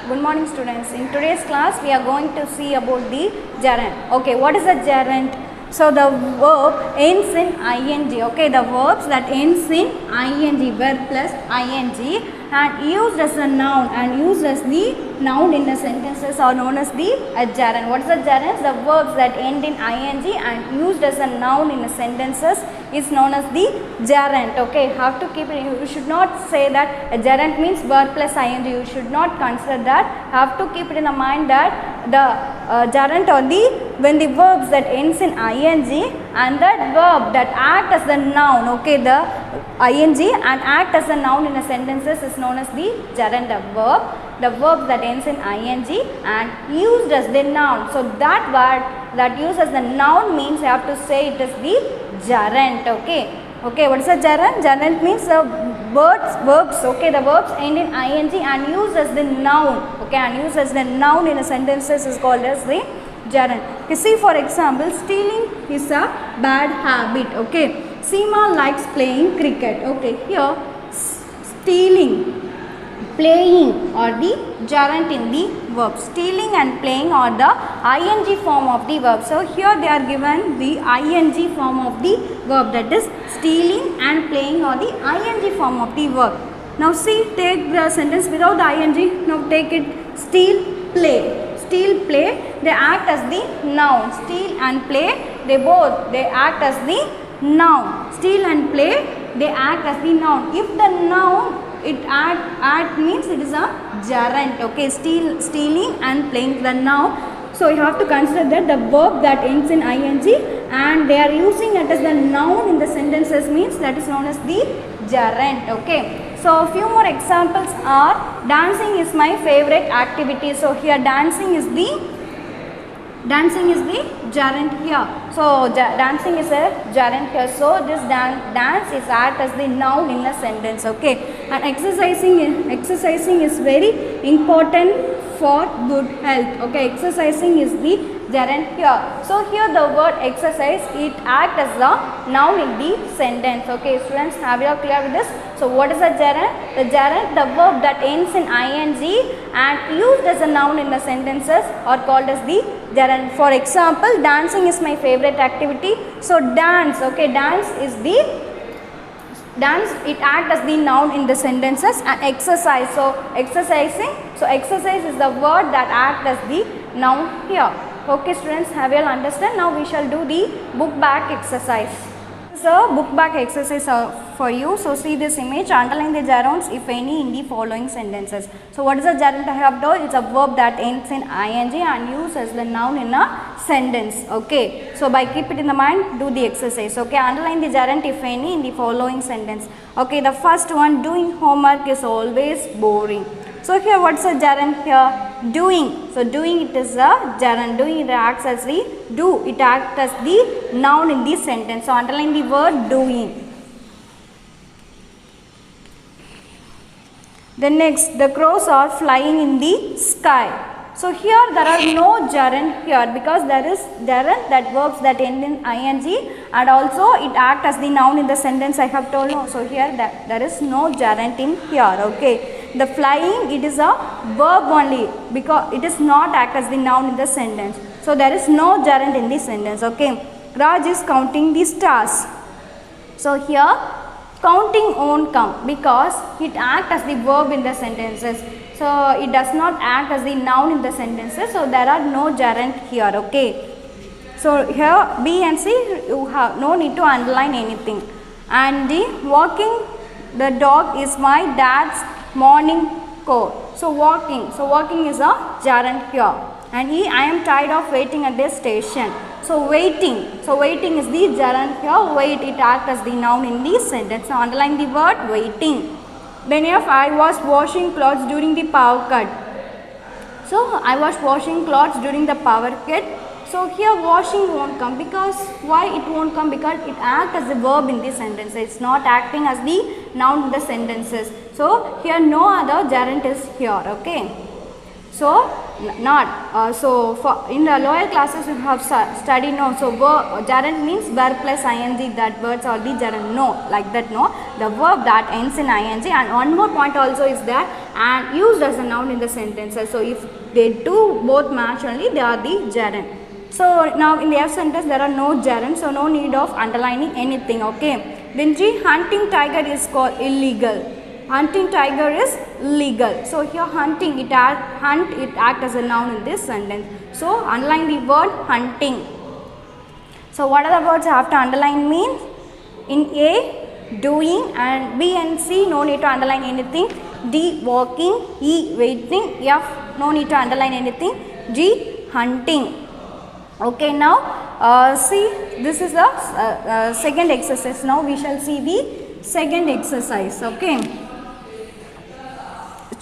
Good morning students. In today's class we are going to see about the gerund. Okay, what is a gerund? So the verb ends in ing. Okay, the verbs that ends in ing, verb plus ing, and used as a noun and used as the noun in the sentences are known as the gerund. What is a gerund? The verbs that end in ing and used as a noun in the sentences is known as the gerund. Okay, have to keep it. You should not say that a gerund means verb plus ing. You should not consider that. Have to keep it in the mind that the gerund or the when the verbs that ends in ing and that verb that act as the noun. Okay, the ing and act as a noun in a sentences is known as the gerund verb. The verb that ends in ing and used as the noun. So that word that used as the noun means you have to say it is the gerund. Okay. Okay, what is a gerund? Gerund means the verbs. Okay, the verbs end in ing and used as the noun. Okay, and used as the noun in a sentences is called as the gerund. You see, for example, stealing is a bad habit. Okay, Seema likes playing cricket. Okay, here stealing, playing or the gerund in the verb. Stealing and playing are the ing form of the verb. So here they are given the ing form of the verb, that is stealing and playing are the ing form of the verb. Now see, take the sentence without the ing. Now take it, steal, play. Steal, play, they act as the noun. Steal and play, they act as the noun. Steal and play, they act as the noun. If the noun it act means it is a gerund. Okay, stealing and playing the noun. So you have to consider that the verb that ends in ing and they are using it as the noun in the sentences means that is known as the gerund. Okay. So few more examples are dancing is my favorite activity. So here dancing is the gerund here. So dancing is a gerund here. So this dance is act as the noun in a sentence. Okay, and exercising is very important for good health. Okay, exercising is the gerund here. So here the word exercise, it act as the noun in the sentence. Okay, students, have you clear with this? So what is a gerund? The gerund, the verb that ends in ing and used as a noun in the sentences are called as the gerund. For example, dancing is my favorite activity. So dance, okay, dance, it acts as the noun in the sentences, and exercise, so exercise is the word that acts as the noun here. Okay students, have you all understand? Now we shall do the book back exercise. So book back exercise for you. So see this image, underline the gerunds if any in the following sentences. So what is a gerund I have told? It's a verb that ends in ing and used as the noun in a sentence. Okay, so by keep it in the mind, do the exercise. Okay, underline the gerund if any in the following sentence. Okay, the first one, doing homework is always boring. So here what's a gerund here? Doing. So doing, it is a gerund. Doing, it acts as the do. It acts as the noun in the sentence. So underline the word doing. The next, the crows are flying in the sky. So here there are no gerund here because there is gerund, that verbs that end in ing and also it acts as the noun in the sentence I have told you. So here there is no gerund in here. Okay. The flying, it is a verb only because it is not act as the noun in the sentence. So there is no gerund in the sentence. Okay. Raj is counting the stars. So here counting won't come because it acts as the verb in the sentences. So it does not act as the noun in the sentences. So there are no gerund here. Okay. So here B and C, you have no need to underline anything. And D, walking the dog is my dad's morning chore. So walking is a gerund here. And E, I am tired of waiting at this station. So waiting is the gerund here. Wait, it acts as the noun in the sentence. Now underline the word waiting. Then F, I was washing clothes during the power cut. So I was washing clothes during the power cut. So here washing won't come because why it won't come? Because it acts as a verb in the sentence. It's not acting as the noun in the sentences. So here no other gerund is here. Okay. So not so for in the lower classes you have studied no. So gerund means verb plus ing, that words are the gerund. No, like that no. The verb that ends in ing, and one more point also is that and used as a noun in the sentences. So if they do both match only, they are the gerund. So now in the F sentence there are no gerund, so no need of underlining anything. Okay. Then G, hunting tiger is called illegal. Hunting tiger is legal. So here hunting, it act as a noun in this sentence. So underline the word hunting. So what are the words I have to underline means? In A, doing, and B and C, no need to underline anything. D, walking. E, waiting. F, no need to underline anything. G, hunting. Okay, now see, this is the second exercise. Now we shall see the second exercise. Okay.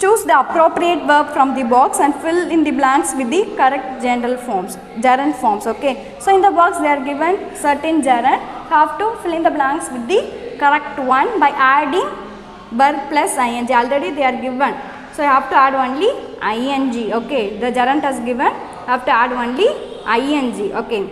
Choose the appropriate verb from the box and fill in the blanks with the correct gerund forms. Okay. So in the box they are given certain gerund. Have to fill in the blanks with the correct one by adding verb plus ing. Already they are given. So you have to add only ing. Okay. The gerund is given. Have to add only ing. Okay.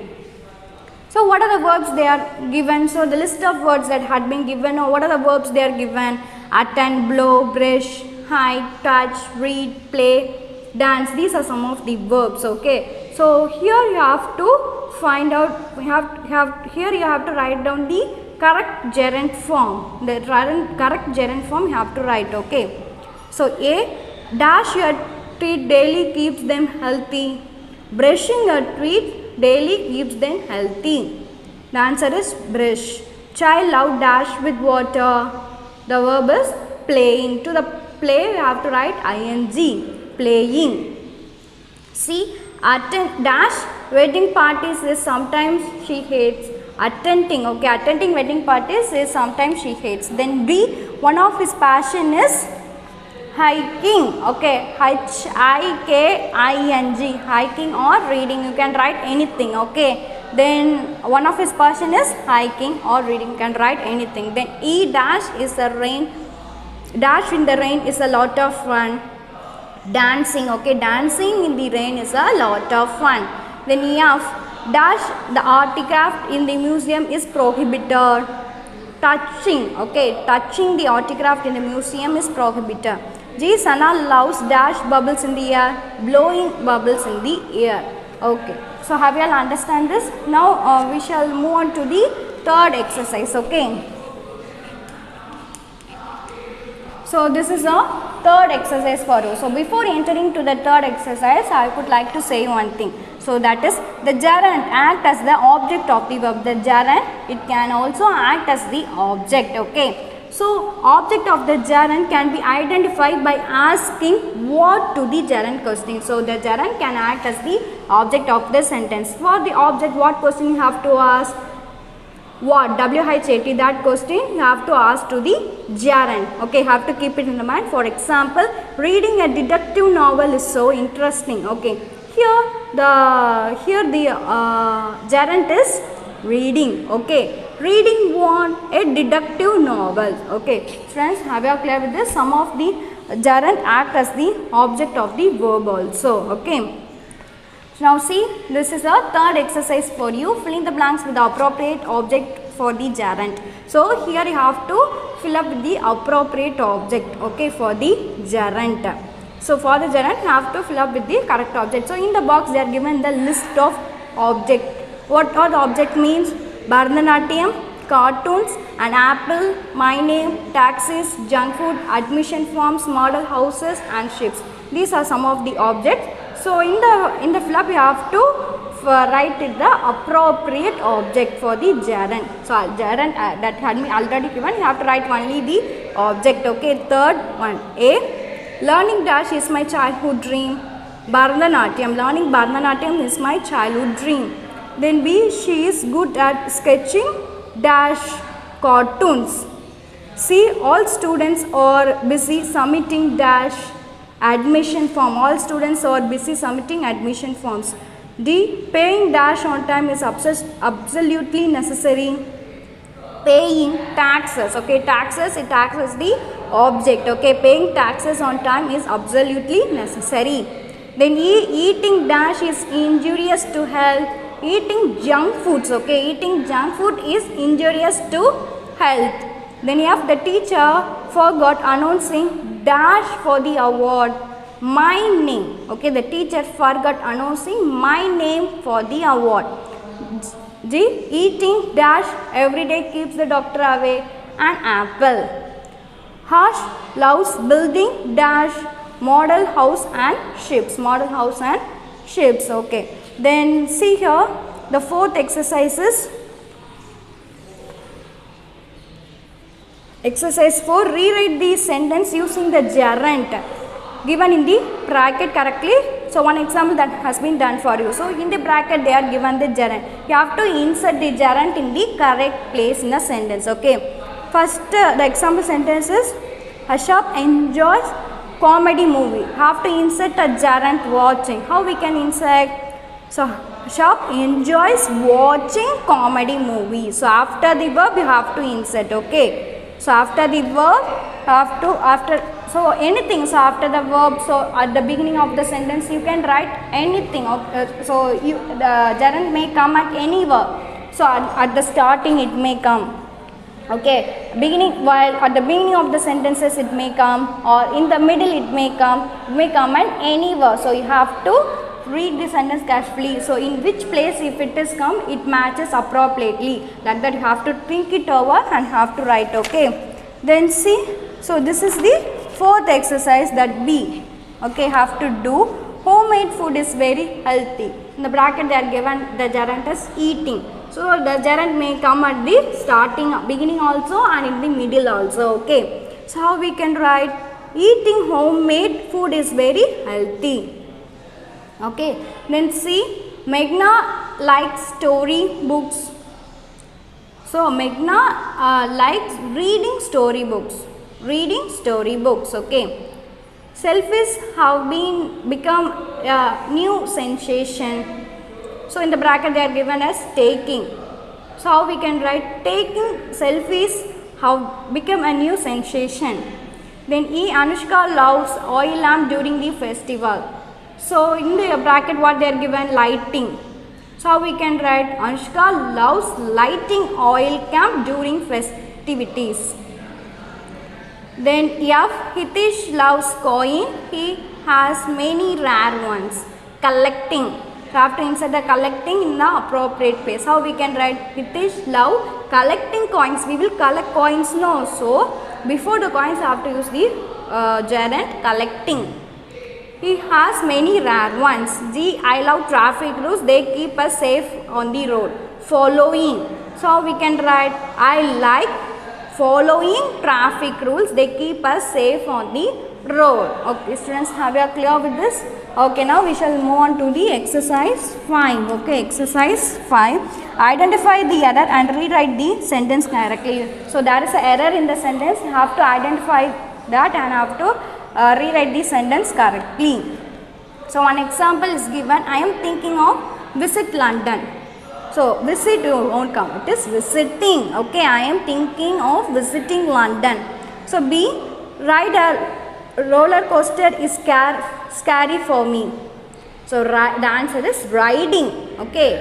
So what are the verbs they are given? So the list of words that had been given, or what are the verbs they are given? Attend, blow, brush, hide, touch, read, play, dance. These are some of the verbs. Okay. So here you have to find out. Here you have to write down the correct gerund form. The correct gerund form you have to write. Okay. So A, dash your teeth daily keeps them healthy. Brushing your teeth daily keeps them healthy. The answer is brush. Child love dash with water. The verb is playing. To the play you have to write ing, playing. See, attend dash wedding parties is sometimes she hates. Attending, okay, attending wedding parties is sometimes she hates. Then B, one of his passion is hiking. Okay, Hiking, hiking or reading. You can write anything. Okay. Then one of his passion is hiking or reading. You can write anything. Then E, dash is a rain. Dash in the rain is a lot of fun. Dancing, okay, dancing in the rain is a lot of fun. Then F, dash the artifact in the museum is prohibited. Touching, okay, touching the artifact in the museum is prohibited. G, Sana loves dash bubbles in the air, blowing bubbles in the air. Okay, so have you all understand this? Now we shall move on to the third exercise. Okay. So this is a third exercise for you. So before entering to the third exercise, I would like to say one thing. So that is the gerund act as the object of the verb. The gerund, it can also act as the object. Okay. So object of the gerund can be identified by asking what to the gerund question. So the gerund can act as the object of the sentence. For the object, what question you have to ask? What? W-H-A-T, that question you have to ask to the gerund. Okay, you have to keep it in the mind. For example, reading a detective novel is so interesting. Okay, here the gerund is reading. Okay, reading what? A detective novel. Okay, friends, have you clear with this? Some of the gerund act as the object of the verb also. Okay. Now see, this is a third exercise for you. Fill in the blanks with the appropriate object for the gerund. So here you have to fill up with the appropriate object, okay, for the gerund. So for the gerund you have to fill up with the correct object. So in the box they are given the list of object. What are the object means? Bharatanatyam, cartoons, an apple, my name, taxis, junk food, admission forms, model houses and ships. These are some of the objects. So in the fill up you have to write it the appropriate object for the gerund. So gerund that had been already given, you have to write only the object. Okay, third one. A, learning dash is my childhood dream. Bharatanatyam, learning Bharatanatyam is my childhood dream. Then B, she is good at sketching dash cartoons. C, all students are busy submitting dash admission form. All students are busy submitting admission forms. D, paying dash on time is absolutely necessary. Paying taxes, okay, taxes, it acts as the object. Okay, paying taxes on time is absolutely necessary. Then E, eating dash is injurious to health. Eating junk foods, okay, eating junk food is injurious to health. Then F, the teacher forgot announcing dash for the award. My name. Okay, the teacher forgot announcing my name for the award. G. Eating dash every day keeps the doctor away. An apple. Harsh loves building dash model house and ships. Model house and ships. Okay. Then see here the fourth exercise is exercise 4. Rewrite the sentence using the gerund given in the bracket correctly. So one example that has been done for you. So in the bracket they are given the gerund. You have to insert the gerund in the correct place in the sentence. Okay. First the example sentence is Ashok enjoys comedy movie. Have to insert a gerund watching. How we can insert? So Ashok enjoys watching comedy movie. So after the verb you have to insert. Okay. So after the verb so anything, so after the verb, so at the beginning of the sentence you can write anything. So the gerund may come at any verb. So at the starting it may come. Okay, while at the beginning of the sentences it may come, or in the middle it may come at any verb. So you have to read the sentence carefully. So in which place if it is come, it matches appropriately. Like that you have to think it over and have to write. Okay, then see, so this is the fourth exercise that B. Okay, have to do. Homemade food is very healthy. In the bracket they are given the gerund as eating. So the gerund may come at the starting, beginning also and in the middle also. Okay, so how we can write? Eating homemade food is very healthy. Okay, then see, Meghna likes story books. So Meghna likes reading story books. Okay. Selfies have become a new sensation. So in the bracket they are given as taking. So how we can write? Taking selfies have become a new sensation. Then E. Anushka loves oil lamp during the festival. So in the bracket what they are given? Lighting. So how we can write? Anushka loves lighting oil lamp during festivities. Then F. Hitesh loves coin. He has many rare ones. Collecting. So have to insert the collecting in the appropriate place. How we can write? Hitesh love collecting coins. We will collect coins, no. So before the coins have to use the gerund collecting. He has many rare ones. G. I love traffic rules. They keep us safe on the road. Following. So we can write? I like following traffic rules. They keep us safe on the road. Okay, students, have you clear with this? Okay, now we shall move on to the exercise 5. Okay, exercise 5. Identify the error and rewrite the sentence correctly. So there is an error in the sentence. You have to identify that and have to rewrite the sentence correctly. So one example is given. I am thinking of visit London. So visit won't come. It is visiting. Okay, I am thinking of visiting London. So B. Ride a roller coaster is scary for me. So the answer is riding. Okay,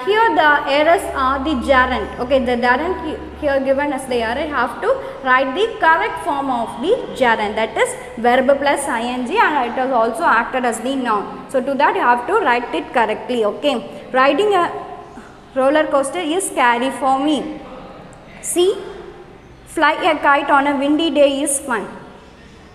here the errors are the gerund. Okay, the gerund here given as the error, you have to write the correct form of the gerund, that is verb plus ing, and it has also acted as the noun. So to that you have to write it correctly. Okay, riding a roller coaster is scary for me. C. Fly a kite on a windy day is fun.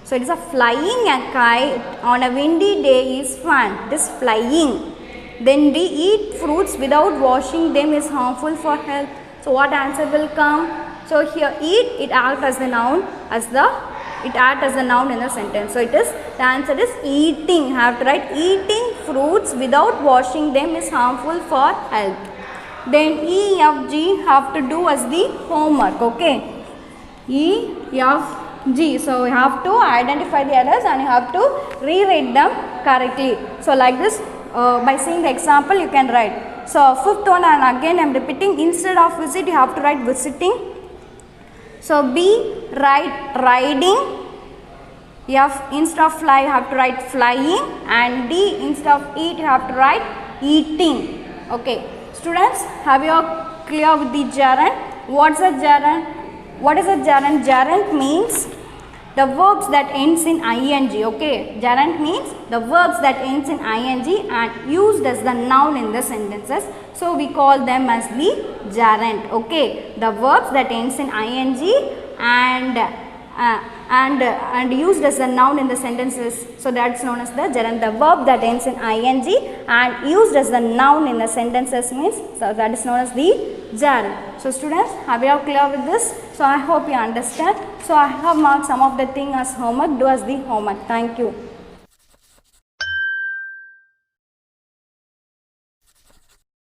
So it is a flying a kite on a windy day is fun. It is flying. Then D. Eat fruits without washing them is harmful for health. So what answer will come? So here eat, it acts as the noun, it acts as a noun in the sentence. So it is, the answer is eating. Have to write eating fruits without washing them is harmful for health. Then E, F, G have to do as the homework. Okay, E, F, G. So you have to identify the errors and you have to rewrite them correctly. So like this, by seeing the example you can write. So fifth one, and again I am repeating, instead of visit you have to write visiting. So B, write riding. F, instead of fly you have to write flying, and D, instead of eat you have to write eating. Okay, students, have you clear with the gerund? What's a gerund? What is a gerund? Gerund means the verbs that ends in ing. Okay, gerund means the verbs that ends in ing and used as the noun in the sentences. So we call them as the gerund. Okay, the verbs that ends in ing and used as a noun in the sentences. So that's known as the gerund. The verb that ends in ing and used as the noun in the sentences means, so that is known as the gerund. So students, are you clear with this? So I hope you understand. So I have marked some of the thing as homework. Do as the homework. Thank you.